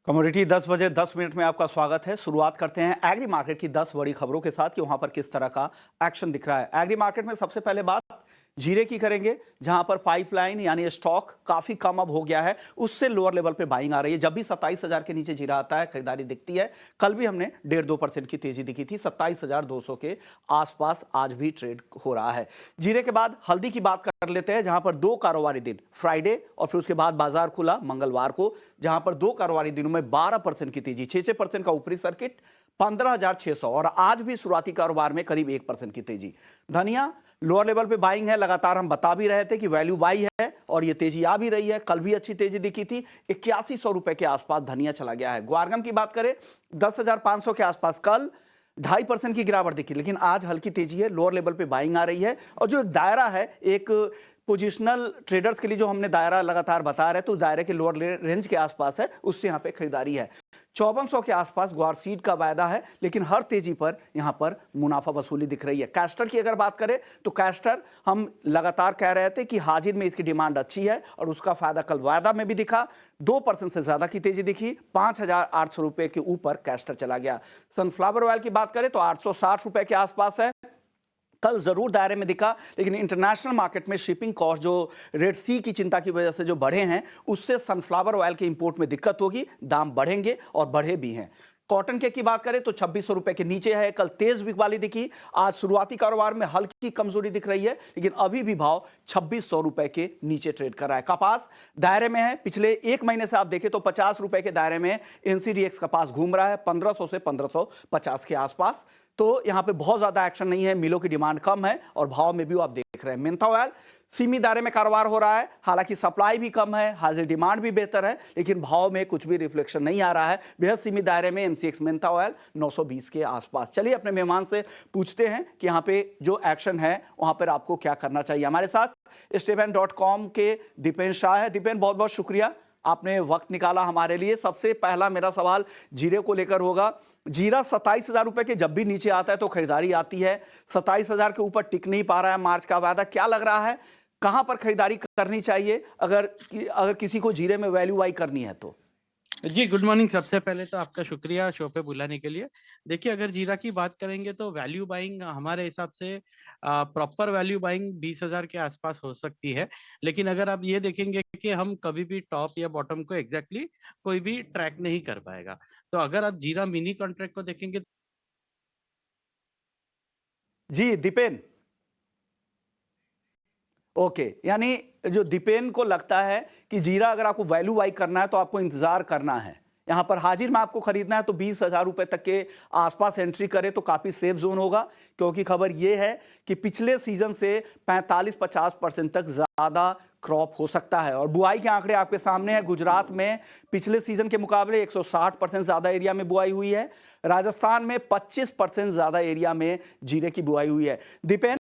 Commodity 10 बजे 10 minute में आपका स्वागत है। शुरुआत करते हैं एग्री मार्केट की 10 बड़ी खबरों के साथ कि वहां पर किस तरह का एक्शन दिख रहा है। एग्री मार्केट में सबसे पहले बात जीरे की करेंगे, जहां पर पाइपलाइन यानी स्टॉक काफी कम अब हो गया है, उससे लोअर लेवल पे बाइंग आ रही है। जब भी 27,000 के नीचे जीरा आता है खरीदारी दिखती है। कल भी हमने 1.5-2% की तेजी दिखी थी, 27,200 के आसपास आज भी ट्रेड हो रहा है। जीरे के बाद हल्दी की बात कर लेते हैं, जहां पर 2 कारोबारी दिन फ्राइडे और फिर उसके बाद बाजार खुला मंगलवार को, जहां पर 2 कारोबारी दिनों में 12% की तेजी, 6% का ऊपरी सर्किट, 15,600 और आज भी शुरुआती कारोबार में करीब 1% की तेजी। धनिया लोअर लेवल पे बाइंग है, लगातार हम बता भी रहे थे कि वैल्यू बाई है और ये तेजी आ भी रही है। कल भी अच्छी तेजी दिखी थी, 8100 रुपए के आसपास धनिया चला गया है। ग्वारगम की बात करें 10,500 के आसपास, कल 2.5% की गिरावट दिखी, लेकिन आज हल्की तेजी है, लोअर लेवल पे बाइंग आ रही है। और जो एक दायरा है, एक पोजिशनल ट्रेडर्स के लिए जो हमने दायरा लगातार बता रहे, तो उस दायरे के लोअर रेंज के आसपास है, उससे यहाँ पे खरीदारी है। 5400 के आसपास ग्वार सीड का वायदा है, लेकिन हर तेजी पर यहाँ पर मुनाफा वसूली दिख रही है। कैस्टर की अगर बात करें तो कैस्टर हम लगातार कह रहे थे कि हाजिर में इसकी डिमांड अच्छी है और उसका फायदा कल वायदा में भी दिखा। 2% से ज्यादा की तेजी दिखी, 5,800 रुपए के ऊपर कैस्टर चला गया। सनफ्लावर ऑयल की बात करें तो 860 रुपए के आसपास है, कल जरूर दायरे में दिखा, लेकिन इंटरनेशनल मार्केट में शिपिंग कॉस्ट जो रेड सी की चिंता की वजह से जो बढ़े हैं, उससे सनफ्लावर ऑयल के इंपोर्ट में दिक्कत होगी, दाम बढ़ेंगे और बढ़े भी हैं। कॉटन केक की बात करें तो 2600 रुपए के नीचे है, कल तेज बिकवाली दिखी, आज शुरुआती कारोबार में हल्की कमजोरी दिख रही है, लेकिन अभी भी भाव 2600 रुपए के नीचे ट्रेड कर रहा है। कपास दायरे में है, पिछले एक महीने से आप देखें तो 50 रुपए के दायरे में एनसीडीएक्स कपास घूम रहा है, 1500 से 1550 के आसपास। तो यहां पे बहुत ज्यादा एक्शन नहीं है, मिलों की डिमांड कम है और भाव में भी आप देख रहे हैं। मेंथा ऑयल सीमित दायरे में कारोबार हो रहा है, हालांकि सप्लाई भी कम है, हाजिर डिमांड भी बेहतर है, लेकिन भाव में कुछ भी रिफ्लेक्शन नहीं आ रहा है। बेहद सीमित दायरे में एमसीएक्स मेंथा ऑयल 920 के आसपास। चलिए अपने मेहमान से पूछते हैं कि यहाँ पे जो एक्शन है वहां पर आपको क्या करना चाहिए। हमारे साथ स्टेबन.com के दीपेन शाह है। दीपेन, बहुत बहुत शुक्रिया, आपने वक्त निकाला हमारे लिए। सबसे पहला मेरा सवाल जीरे को लेकर होगा। जीरा 27,000 रुपए के जब भी नीचे आता है तो खरीदारी आती है, 27,000 के ऊपर टिक नहीं पा रहा है मार्च का वायदा। क्या लग रहा है, कहां पर खरीदारी करनी चाहिए अगर किसी को जीरे में वैल्यू बाई करनी है तो? जी, गुड मॉर्निंग। सबसे पहले तो आपका शुक्रिया शो पे बुलाने के लिए। देखिए, अगर जीरा की बात करेंगे तो वैल्यू बाइंग हमारे हिसाब से प्रॉपर वैल्यू बाइंग 20,000 के आसपास हो सकती है। लेकिन अगर आप ये देखेंगे कि हम कभी भी टॉप या बॉटम को एग्जैक्टली कोई भी ट्रैक नहीं कर पाएगा। तो अगर आप जीरा मिनी कॉन्ट्रैक्ट को देखेंगे। जी दीपेन, ओके, यानी जो दीपेन को लगता है कि जीरा अगर आपको वैल्यू बाई करना है तो आपको इंतजार करना है, यहां पर हाजिर में आपको खरीदना है तो 20,000 रुपए तक के आसपास एंट्री करे तो काफी सेफ जोन होगा। क्योंकि खबर यह है कि पिछले सीजन से 45-50% तक ज्यादा क्रॉप हो सकता है और बुआई के आंकड़े आपके सामने हैं। गुजरात में पिछले सीजन के मुकाबले 160% ज्यादा एरिया में बुआई हुई है, राजस्थान में 25% ज्यादा एरिया में जीरे की बुआई हुई है। दीपेन,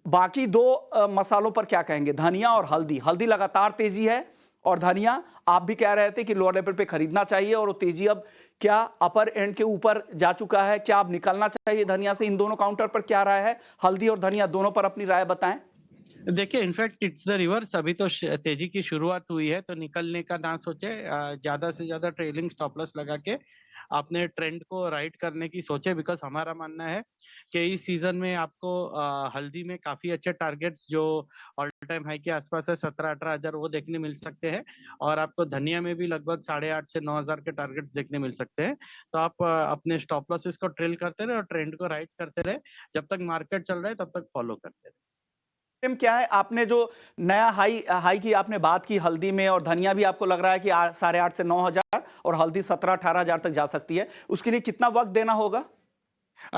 बाकी दो मसालों पर क्या कहेंगे, धनिया और हल्दी? हल्दी लगातार तेजी है और धनिया आप भी कह रहे थे कि लोअर लेवल पे खरीदना चाहिए और वो तेजी अब क्या अपर एंड के ऊपर जा चुका है, क्या अब निकलना चाहिए धनिया से? इन दोनों काउंटर पर क्या राय है, हल्दी और धनिया दोनों पर अपनी राय बताएं। देखिए, इनफैक्ट इट्स द रिवर्स। अभी तो तेजी की शुरुआत हुई है, तो निकलने का ना सोचे। ज्यादा से ज्यादा ट्रेलिंग स्टॉप लॉस लगा के आपने ट्रेंड को राइट करने की सोचे। बिकॉज हमारा मानना है कि इस सीजन में आपको हल्दी में काफी अच्छे टारगेट्स जो ऑल टाइम हाई के आसपास है, 17-18 हजार, वो देखने मिल सकते हैं। और आपको धनिया में भी लगभग 8,500 से 9,000 के टारगेट्स देखने मिल सकते हैं। तो आप अपने स्टॉप लॉसेस को ट्रेल करते रहे और ट्रेंड को राइट करते रहे। जब तक मार्केट चल रहा है तब तक फॉलो करते रहे। क्या है, आपने जो नया हाई हाई की आपने बात की हल्दी में, और धनिया भी आपको लग रहा है कि 8,500 से 9,000 और हल्दी 17-18 हजार तक जा सकती है, उसके लिए कितना वक्त देना होगा?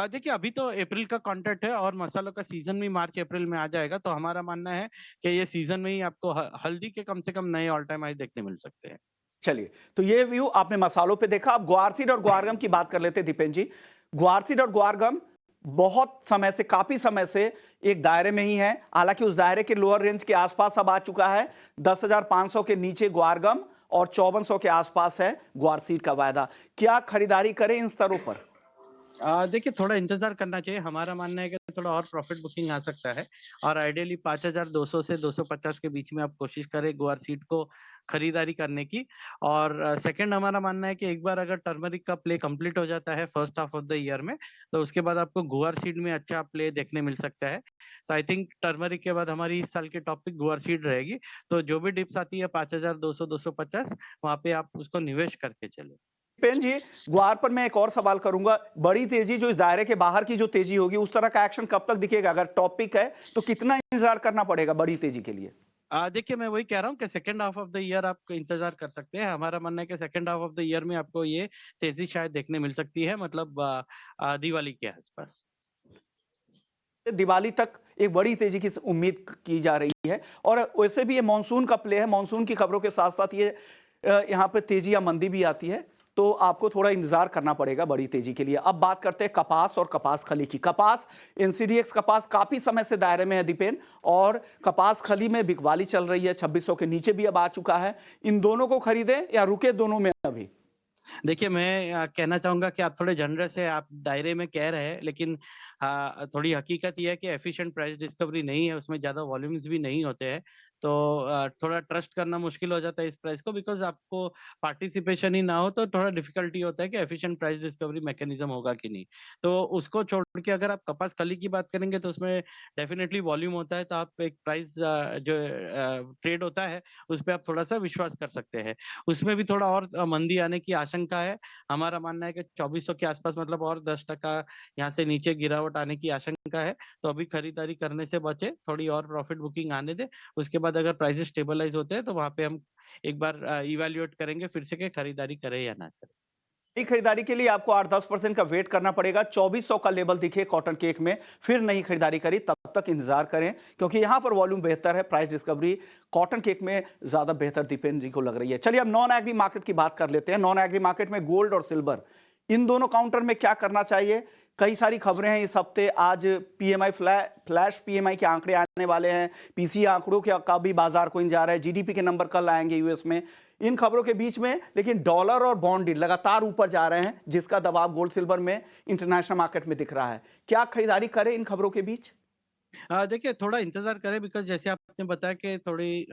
देखिए, अभी तो अप्रैल का कॉन्ट्रैक्ट है और मसालों का सीजन भी मार्च अप्रैल में आ जाएगा। तो हमारा मानना है कि ये सीजन में ही आपको हल्दी के कम से कम नए ऑल टाइम हाई देखने मिल सकते हैं। चलिए, तो ये व्यू आपने मसालों पे देखा। अब ग्वारसीड और ग्वारगम की बात कर लेते हैं दीपेन जी। ग्वारसीड और ग्वारगम बहुत समय से, काफी समय से एक दायरे में ही है, हालांकि उस दायरे के लोअर रेंज के आसपास अब आ चुका है। 10,500 के नीचे ग्वारगम और 5400 के आसपास है ग्वारसीड का वायदा। क्या खरीदारी करें इन स्तरों पर? देखिए थोड़ा इंतज़ार करना चाहिए। हमारा मानना है कि थोड़ा और प्रॉफ़िट बुकिंग आ सकता है और आइडियली 5200 से 250 के बीच में आप कोशिश करें गुआर सीड को खरीदारी करने की। और सेकंड हमारा मानना है कि एक बार अगर टर्मरिक का प्ले कंप्लीट हो जाता है first half of the year में, तो उसके बाद आपको गुआर सीड में अच्छा प्ले देखने मिल सकता है। तो आई थिंक टर्मरिक के बाद हमारी इस साल की टॉपिक गुआर सीड रहेगी। तो जो भी डिप्स आती है 5200, 250 वहाँ पे आप उसको निवेश करके चलें। पेन जी, ग्वार पर मैं एक और सवाल करूंगा। बड़ी तेजी जो इस दायरे के बाहर की जो तेजी होगी, उस तरह का एक्शन कब तक दिखेगा? अगर टॉपिक है तो कितना इंतजार करना पड़ेगा बड़ी तेजी के लिए? देखिए मैं वही कह रहा हूँ कि second half of the year आप इंतजार कर सकते हैं। हमारा मानना है कि second half of the year में आपको ये तेजी शायद देखने मिल सकती है, मतलब दिवाली के आसपास। दिवाली तक एक बड़ी तेजी की उम्मीद की जा रही है। और वैसे भी ये मानसून का प्ले है, मानसून की खबरों के साथ साथ ये यहाँ पे तेजी या मंदी भी आती है, तो आपको थोड़ा इंतजार करना पड़ेगा बड़ी तेजी के लिए। अब बात करते हैं कपास और कपास खली की। कपास, एनसीडीएक्स कपास काफी समय से दायरे में है दीपेन, और कपास खली में बिकवाली चल रही है, 2600 के नीचे भी अब आ चुका है। इन दोनों को खरीदें या रुके दोनों में अभी? देखिए मैं कहना चाहूँगा कि आप थोड़े जनरस है, आप दायरे में कह रहे हैं, लेकिन थोड़ी हकीकत ये है कि एफिशिएंट प्राइस डिस्कवरी नहीं है, उसमें ज़्यादा वॉल्यूम्स भी नहीं होते हैं। तो थोड़ा ट्रस्ट करना मुश्किल हो जाता है इस प्राइस को, बिकॉज़ आपको पार्टिसिपेशन ही ना हो तो थोड़ा डिफ़िकल्टी होता है कि एफिशिएंट प्राइस डिस्कवरी मैकेनिज़्म होगा कि नहीं। तो उसको छोड़ के अगर आप कपास कली की बात करेंगे तो उसमें डेफ़िनेटली वॉल्यूम होता है, तो आप एक प्राइस जो ट्रेड होता है, उस पे आप थोड़ा-सा विश्वास कर सकते हैं। उसमें भी थोड़ा और मंदी आने की आशंका है। हमारा मानना है कि 2400 के आसपास, मतलब और 10% यहाँ से नीचे गिरावट आने की आशंका है। तो अभी खरीदारी करने से बचें, थोड़ी और प्रॉफिट बुकिंग आने दें। उसके बाद अगर प्राइसेस स्टेबलाइज़ होते हैं तो वहाँ पे हम एक बार इवैल्यूएट करेंगे फिर से कि खरीदारी करें या ना करें। नई खरीदारी के लिए आपको 8-10% का वेट करना पड़ेगा। 2400 का लेवल दिखे कॉटन केक में, फिर नई खरीदारी करी, तब तक इंतजार करें, क्योंकि यहां पर वॉल्यूम बेहतर है। प्राइस डिस्कवरी कॉटन केक में ज्यादा बेहतर दीपेन जी को लग रही है। चलिए अब नॉन एग्री मार्केट की बात कर लेते हैं। नॉन एग्री मार्केट में गोल्ड और सिल्वर, इन दोनों काउंटर में क्या करना चाहिए? कई सारी खबरें हैं इस हफ्ते। आज पीएमआई फ्लैश पीएमआई के आंकड़े आने वाले हैं। पीसी आंकड़ों का भी बाजार को इन जा रहा है। जीडीपी के नंबर कल आएंगे यूएस में। इन खबरों के बीच में लेकिन डॉलर और बॉन्ड लगातार ऊपर जा रहे हैं, जिसका दबाव गोल्ड सिल्वर में इंटरनेशनल मार्केट में दिख रहा है। क्या खरीदारी करें इन खबरों के बीच? देखिए थोड़ा इंतज़ार करें, बिकॉज़ जैसे आपने बताया कि थोड़ी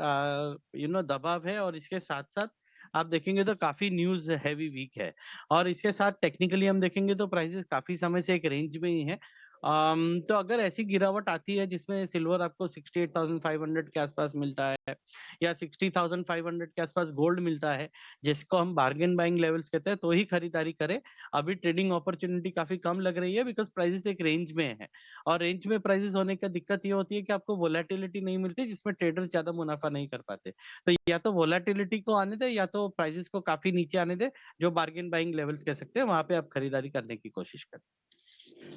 दबाव है और इसके साथ-साथ आप देखेंगे तो काफ़ी न्यूज़ हैवी वीक है और इसके साथ टेक्निकली हम देखेंगे तो प्राइसेज़ काफ़ी समय से एक रेंज में ही है। तो अगर ऐसी गिरावट आती है जिसमें सिल्वर आपको 68,500 के आसपास मिलता है या 60,500 के आसपास गोल्ड मिलता है, जिसको हम बार्गेन बाइंग लेवल्स कहते हैं, तो ही खरीदारी करें। अभी ट्रेडिंग अपॉर्च्युनिटी काफ़ी कम लग रही है, बिकॉज़ प्राइसेज़ एक रेंज में है। और रेंज में प्राइसेस होने का दिक्कत ये होती है कि आपको वोलेटिलिटी नहीं मिलती, जिसमें ट्रेडर्स ज़्यादा मुनाफा नहीं कर पाते। तो या तो वोलेटिलिटी को आने दें या तो प्राइसेस को काफ़ी नीचे आने दें, जो बार्गेन बाइंग लेवल्स कह सकते हैं, वहाँ पे आप खरीदारी करने की कोशिश करें।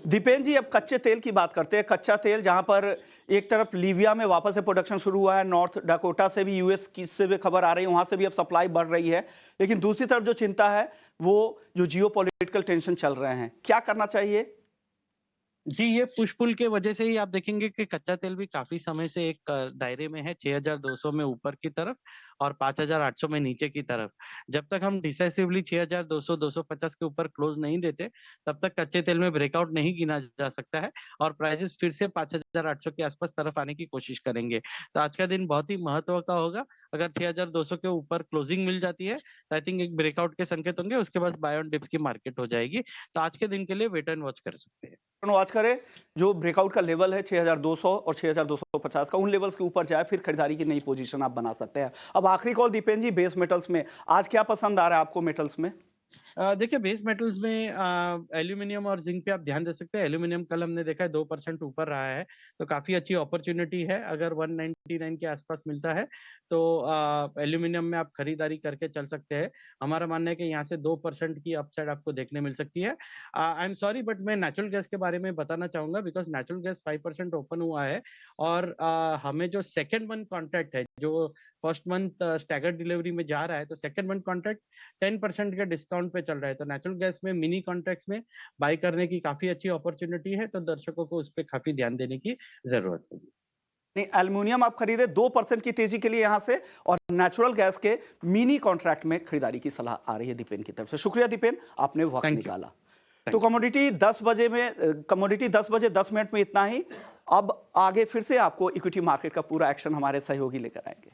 दीपेन जी, अब कच्चे तेल की बात करते हैं। कच्चा तेल जहां पर एक तरफ लीबिया में वापस से प्रोडक्शन शुरू हुआ है, नॉर्थ डाकोटा से भी यूएस की से भी खबर आ रही है, वहां से भी अब सप्लाई बढ़ रही है। लेकिन दूसरी तरफ जो चिंता है वो जो जियोपॉलिटिकल टेंशन चल रहे हैं, क्या करना चाहिए? जी, ये पुश-पुल के वजह से ही आप देखेंगे कि कच्चा तेल भी काफ़ी समय से एक दायरे में है, 6200 में ऊपर की तरफ और 5800 में नीचे की तरफ। जब तक हम डिसाइसिवली 6200, 250 के ऊपर क्लोज़ नहीं देते, तब तक कच्चे तेल में ब्रेकआउट नहीं गिना जा सकता है और प्राइसेज़ फिर से 5800 के आसपास तरफ आने की कोशिश करेंगे। तो आज का दिन बहुत ही महत्व का होगा। अगर 6200 के ऊपर क्लोजिंग मिल जाती है, तो आई थिंक एक ब्रेकआउट के संकेत होंगे, उसके बाद बाय ऑन डिप्स की मार्केट हो जाएगी। तो आज के दिन के लिए वेट एंड वॉच कर सकते हैं। वॉच करें, जो ब्रेकआउट का लेवल है 6200 और 6250 का, उन लेवल्स के ऊपर जाए, फिर खरीदारी की नई पोजीशन आप बना सकते हैं। अब आखिरी कॉल दीपेन जी, बेस मेटल्स में आज क्या पसंद आ रहा है आपको मेटल्स में? देखिए बेस मेटल्स में एल्यूमीनियम और जिंक पे आप ध्यान दे सकते हैं। एल्यूमीनियम कल हमने देखा है 2% ऊपर रहा है, तो काफ़ी अच्छी अपॉर्च्युनिटी है। अगर 199 के आसपास मिलता है, तो एल्यूमीनियम में आप खरीदारी करके चल सकते हैं। हमारा मानना है कि यहाँ से 2% की अपसाइड आपको देखने मिल सकती है। आई एम सॉरी बट मैं नेचुरल गैस के बारे में बताना चाहूँगा, बिकॉज़ नेचुरल गैस 5% ओपन हुआ है और हमें जो सेकंड मंथ कॉन्ट्रैक्ट है, जो फर्स्ट मंथ स्टैगर्ड डिलीवरी में जा रहा है, तो सेकंड मंथ कॉन्ट्रैक्ट 10% के डिस्काउंट पे चल रहा है। तो नेचुरल गैस में मिनी कॉन्ट्रैक्ट्स में बाय करने की काफ़ी अच्छी अपॉर्च्युनिटी है, तो दर्शकों को उस पे काफ़ी ध्यान देने की ज़रूरत होगी। नहीं, एल्युमिनियम आप खरीदे 2% की तेजी के लिए यहां से, और नेचुरल गैस के मिनी कॉन्ट्रैक्ट में खरीदारी की सलाह आ रही है दीपेन की तरफ से। शुक्रिया दीपेन, आपने वक्त थैंक यू। निकाला। तो कमोडिटी 10 बजे में, कमोडिटी 10 बजे 10 मिनट में इतना ही। अब आगे फिर से आपको इक्विटी मार्केट का पूरा एक्शन हमारे सहयोगी लेकर आएंगे।